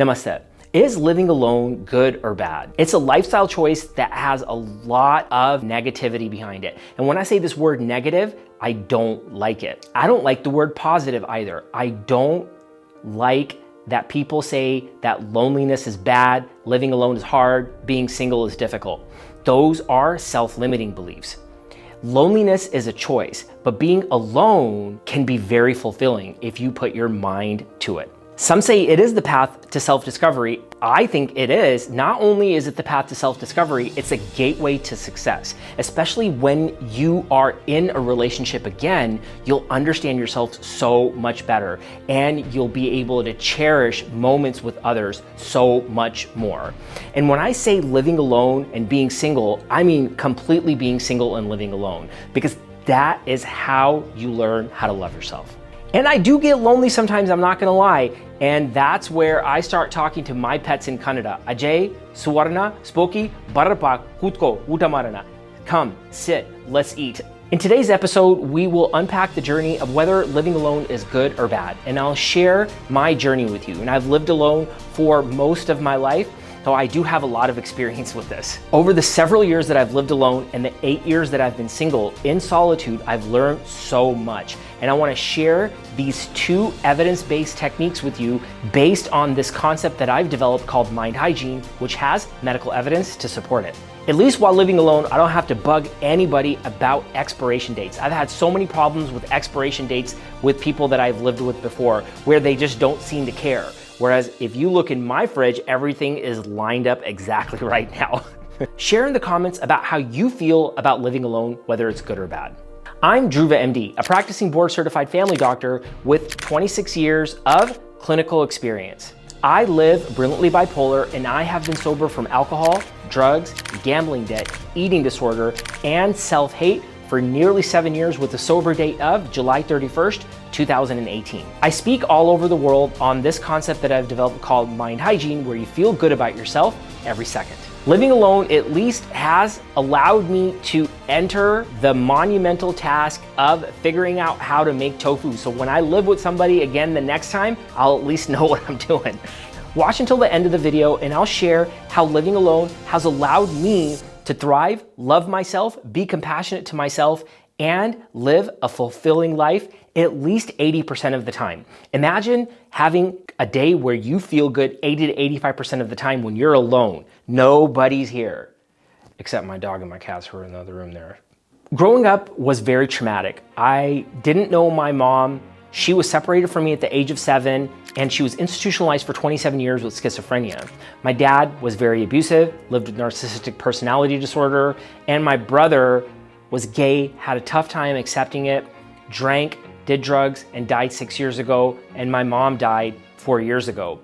Namaste. Is living alone good or bad? It's a lifestyle choice that has a lot of negativity behind it. And when I say this word negative, I don't like it. I don't like the word positive either. I don't like that people say that loneliness is bad, living alone is hard, being single is difficult. Those are self-limiting beliefs. Loneliness is a choice, but being alone can be very fulfilling if you put your mind to it. Some say it is the path to self-discovery. I think it is. Not only is it the path to self-discovery, it's a gateway to success. Especially when you are in a relationship again, you'll understand yourself so much better and you'll be able to cherish moments with others so much more. And when I say living alone and being single, I mean completely being single and living alone, because that is how you learn how to love yourself. And I do get lonely sometimes, I'm not gonna lie. And that's where I start talking to my pets in Kannada. Ajay, Suvarna, Spoki, Barapak, Hutko, Utamarana. Come, sit, let's eat. In today's episode, we will unpack the journey of whether living alone is good or bad. And I'll share my journey with you. And I've lived alone for most of my life, so I do have a lot of experience with this. Over the several years that I've lived alone and the 8 years that I've been single in solitude, I've learned so much. And I wanna share these 2 evidence-based techniques with you based on this concept that I've developed called Mind Hygiene, which has medical evidence to support it. At least while living alone, I don't have to bug anybody about expiration dates. I've had so many problems with expiration dates with people that I've lived with before where they just don't seem to care. Whereas if you look in my fridge, everything is lined up exactly right now. Share in the comments about how you feel about living alone, whether it's good or bad. I'm DhruvaMD, a practicing board certified family doctor with 26 years of clinical experience. I live brilliantly bipolar and I have been sober from alcohol, drugs, gambling debt, eating disorder, and self-hate for nearly 7 years with a sober date of July 31st, 2018. I speak all over the world on this concept that I've developed called Mind Hygiene, where you feel good about yourself every second. Living alone at least has allowed me to enter the monumental task of figuring out how to make tofu. So when I live with somebody again the next time, I'll at least know what I'm doing. Watch until the end of the video and I'll share how living alone has allowed me to thrive, love myself, be compassionate to myself, and live a fulfilling life at least 80% of the time. Imagine having a day where you feel good 80 to 85% of the time when you're alone. Nobody's here, except my dog and my cats who are in the other room there. Growing up was very traumatic. I didn't know my mom. She was separated from me at the age of 7, and she was institutionalized for 27 years with schizophrenia. My dad was very abusive, lived with narcissistic personality disorder, and my brother was gay, had a tough time accepting it, drank, did drugs, and died 6 years ago, and my mom died 4 years ago.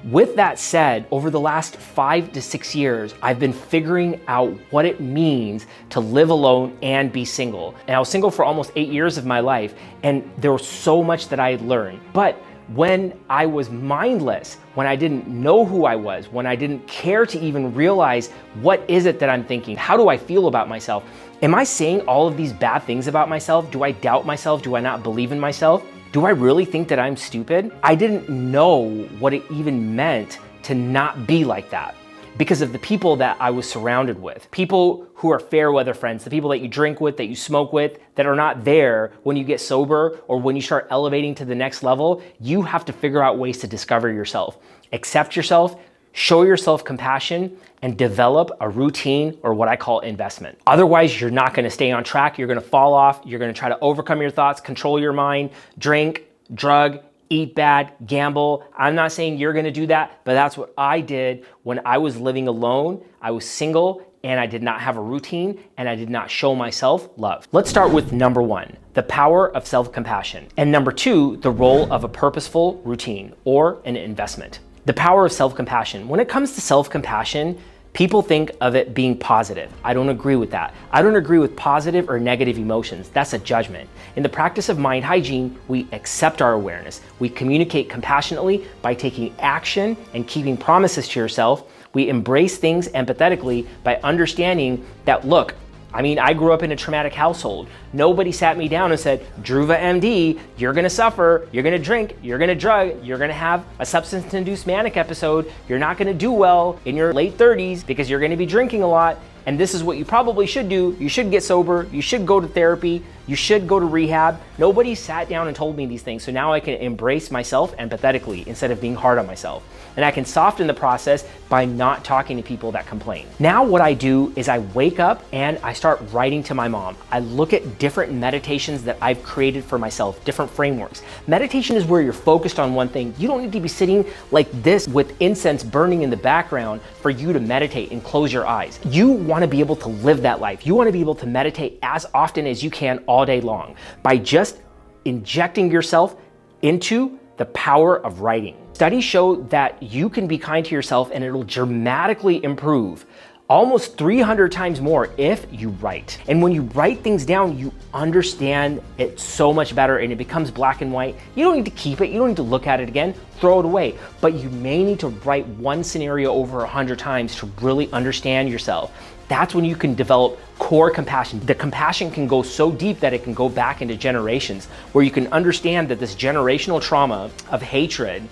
With that said, over the last 5 to 6 years, I've been figuring out what it means to live alone and be single. And I was single for almost 8 years of my life, and there was so much that I had learned. But when I was mindless, when I didn't know who I was, when I didn't care to even realize what is it that I'm thinking, how do I feel about myself? Am I saying all of these bad things about myself? Do I doubt myself? Do I not believe in myself? Do I really think that I'm stupid? I didn't know what it even meant to not be like that because of the people that I was surrounded with. People who are fair weather friends, the people that you drink with, that you smoke with, that are not there when you get sober or when you start elevating to the next level. You have to figure out ways to discover yourself, accept yourself, show yourself compassion, and develop a routine or what I call investment. Otherwise, you're not gonna stay on track. You're gonna fall off. You're gonna try to overcome your thoughts, control your mind, drink, drug, eat bad, gamble. I'm not saying you're gonna do that, but that's what I did when I was living alone. I was single and I did not have a routine and I did not show myself love. Let's start with number 1, the power of self-compassion. And number 2, the role of a purposeful routine or an investment. The power of self-compassion. When it comes to self-compassion, people think of it being positive. I don't agree with that. I don't agree with positive or negative emotions. That's a judgment. In the practice of Mind Hygiene, we accept our awareness. We communicate compassionately by taking action and keeping promises to yourself. We embrace things empathetically by understanding that, look, I mean, I grew up in a traumatic household. Nobody sat me down and said, DhruvaMD, you're gonna suffer, you're gonna drink, you're gonna drug, you're gonna have a substance-induced manic episode, you're not gonna do well in your late 30s because you're gonna be drinking a lot, and this is what you probably should do. You should get sober, you should go to therapy, you should go to rehab. Nobody sat down and told me these things, so now I can embrace myself empathetically instead of being hard on myself. And I can soften the process by not talking to people that complain. Now what I do is I wake up and I start writing to my mom. I look at different meditations that I've created for myself, different frameworks. Meditation is where you're focused on one thing. You don't need to be sitting like this with incense burning in the background for you to meditate and close your eyes. You want to be able to live that life. You want to be able to meditate as often as you can all day long by just injecting yourself into the power of writing. Studies show that you can be kind to yourself and it'll dramatically improve almost 300 times more if you write. And when you write things down, you understand it so much better and it becomes black and white. You don't need to keep it. You don't need to look at it again, throw it away. But you may need to write one scenario over 100 times to really understand yourself. That's when you can develop core compassion. The compassion can go so deep that it can go back into generations, where you can understand that this generational trauma of hatred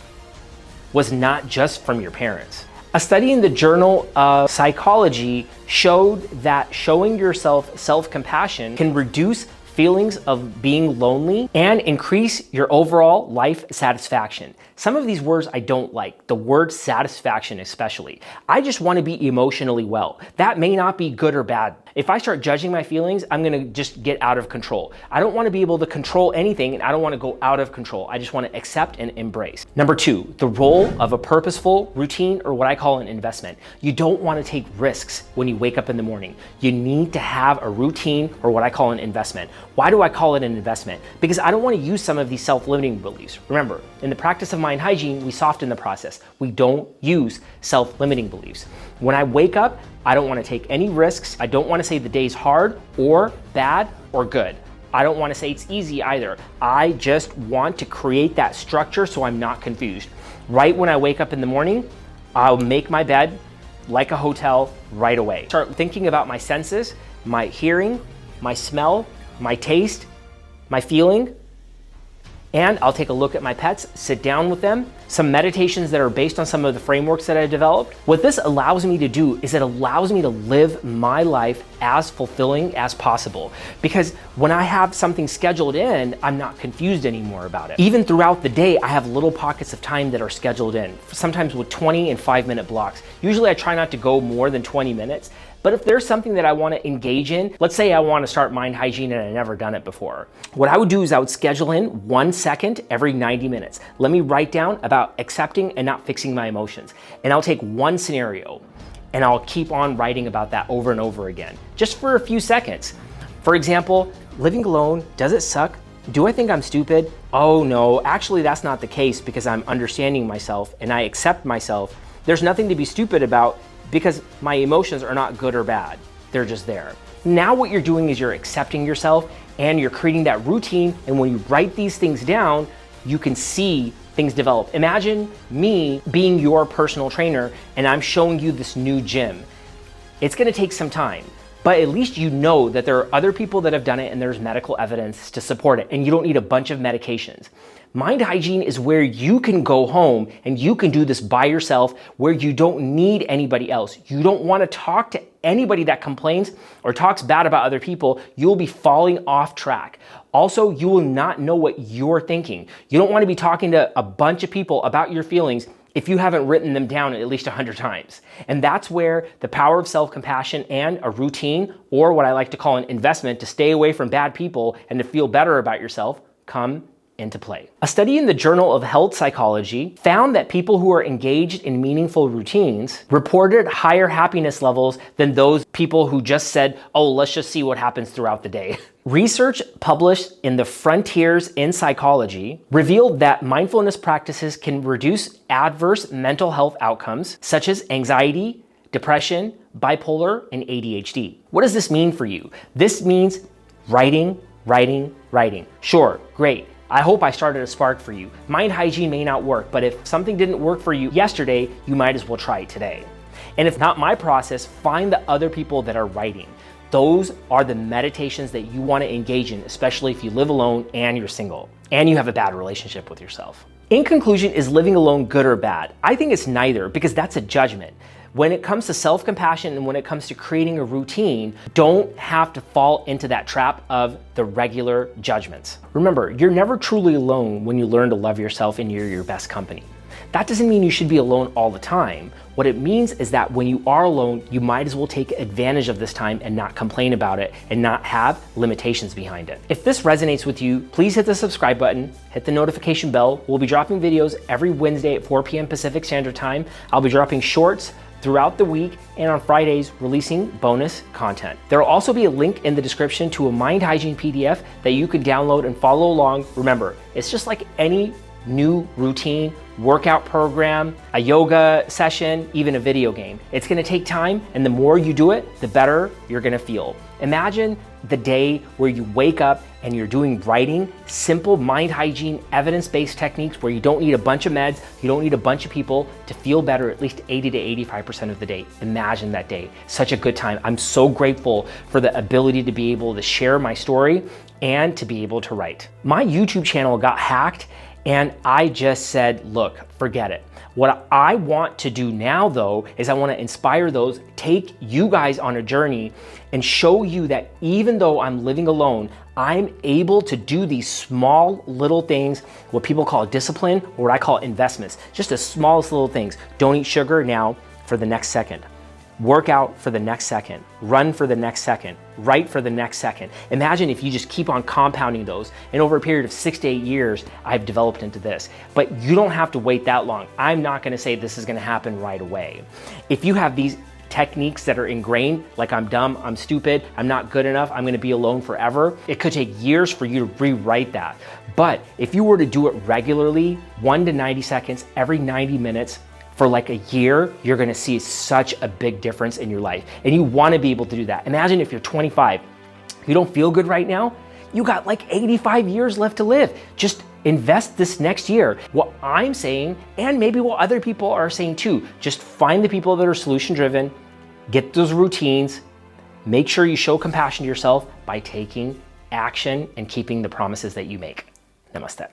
was not just from your parents. A study in the Journal of Psychology showed that showing yourself self-compassion can reduce feelings of being lonely and increase your overall life satisfaction. Some of these words I don't like, the word satisfaction especially. I just want to be emotionally well. That may not be good or bad. If I start judging my feelings, I'm gonna just get out of control. I don't want to be able to control anything, and I don't want to go out of control. I just want to accept and embrace. Number two, the role of a purposeful routine, or what I call an investment. You don't want to take risks when you wake up in the morning. You need to have a routine, or what I call an investment. Why do I call it an investment? Because I don't want to use some of these self-limiting beliefs. Remember, in the practice of mind hygiene, we soften the process. We don't use self-limiting beliefs. When I wake up, I don't want to take any risks. I don't want to say the day's hard or bad or good. I don't want to say it's easy either. I just want to create that structure so I'm not confused. Right when I wake up in the morning, I'll make my bed like a hotel right away. Start thinking about my senses, my hearing, my smell, my taste, my feeling, and I'll take a look at my pets, sit down with them, some meditations that are based on some of the frameworks that I developed. What this allows me to do is it allows me to live my life as fulfilling as possible. Because when I have something scheduled in, I'm not confused anymore about it. Even throughout the day, I have little pockets of time that are scheduled in, sometimes with 20 and 5-minute blocks. Usually I try not to go more than 20 minutes. But if there's something that I want to engage in, let's say I want to start mind hygiene and I've never done it before. What I would do is I would schedule in 1 second every 90 minutes. Let me write down about accepting and not fixing my emotions. And I'll take one scenario and I'll keep on writing about that over and over again, just for a few seconds. For example, living alone, does it suck? Do I think I'm stupid? Oh no, actually that's not the case because I'm understanding myself and I accept myself. There's nothing to be stupid about because my emotions are not good or bad. They're just there. Now what you're doing is you're accepting yourself and you're creating that routine, and when you write these things down, you can see things develop. Imagine me being your personal trainer and I'm showing you this new gym. It's gonna take some time, but at least you know that there are other people that have done it and there's medical evidence to support it, and you don't need a bunch of medications. Mind hygiene is where you can go home and you can do this by yourself, where you don't need anybody else. You don't want to talk to anybody that complains or talks bad about other people. You'll be falling off track. Also, you will not know what you're thinking. You don't want to be talking to a bunch of people about your feelings if you haven't written them down at least 100 times. And that's where the power of self-compassion and a routine, or what I like to call an investment to stay away from bad people and to feel better about yourself, come into play. A study in the Journal of Health Psychology found that people who are engaged in meaningful routines reported higher happiness levels than those people who just said, oh, let's just see what happens throughout the day. Research published in the Frontiers in Psychology revealed that mindfulness practices can reduce adverse mental health outcomes such as anxiety, depression, bipolar, and ADHD. What does this mean for you? This means writing, writing, writing. Sure, great. I hope I started a spark for you. Mind hygiene may not work, but if something didn't work for you yesterday, you might as well try it today. And if not my process, find the other people that are writing. Those are the meditations that you want to engage in, especially if you live alone and you're single and you have a bad relationship with yourself. In conclusion, is living alone good or bad? I think it's neither, because that's a judgment. When it comes to self-compassion and when it comes to creating a routine, don't have to fall into that trap of the regular judgments. Remember, you're never truly alone when you learn to love yourself and you're your best company. That doesn't mean you should be alone all the time. What it means is that when you are alone, you might as well take advantage of this time and not complain about it and not have limitations behind it. If this resonates with you, please hit the subscribe button, hit the notification bell. We'll be dropping videos every Wednesday at 4 p.m. Pacific Standard Time. I'll be dropping shorts throughout the week, and on Fridays, releasing bonus content. There will also be a link in the description to a Mind Hygiene PDF that you can download and follow along. Remember, it's just like any new routine, workout program, a yoga session, even a video game. It's gonna take time, and the more you do it, the better you're gonna feel. Imagine the day where you wake up and you're doing writing, simple mind hygiene, evidence-based techniques where you don't need a bunch of meds, you don't need a bunch of people to feel better at least 80 to 85% of the day. Imagine that day. Such a good time. I'm so grateful for the ability to be able to share my story and to be able to write. My YouTube channel got hacked, and I just said, look, forget it. What I want to do now, though, is I want to inspire those, take you guys on a journey and show you that even though I'm living alone, I'm able to do these small little things, what people call discipline, or what I call investments. Just the smallest little things. Don't eat sugar now for the next second. Work out for the next second, run for the next second, write for the next second. Imagine if you just keep on compounding those, and over a period of 6 to 8 years, I've developed into this. But you don't have to wait that long. I'm not gonna say this is gonna happen right away. If you have these techniques that are ingrained, like I'm dumb, I'm stupid, I'm not good enough, I'm gonna be alone forever, it could take years for you to rewrite that. But if you were to do it regularly, 1 to 90 seconds, every 90 minutes, for like a year, you're gonna see such a big difference in your life. And you wanna be able to do that. Imagine if you're 25, you don't feel good right now, you got like 85 years left to live. Just invest this next year. What I'm saying, and maybe what other people are saying too, just find the people that are solution driven, get those routines, make sure you show compassion to yourself by taking action and keeping the promises that you make. Namaste.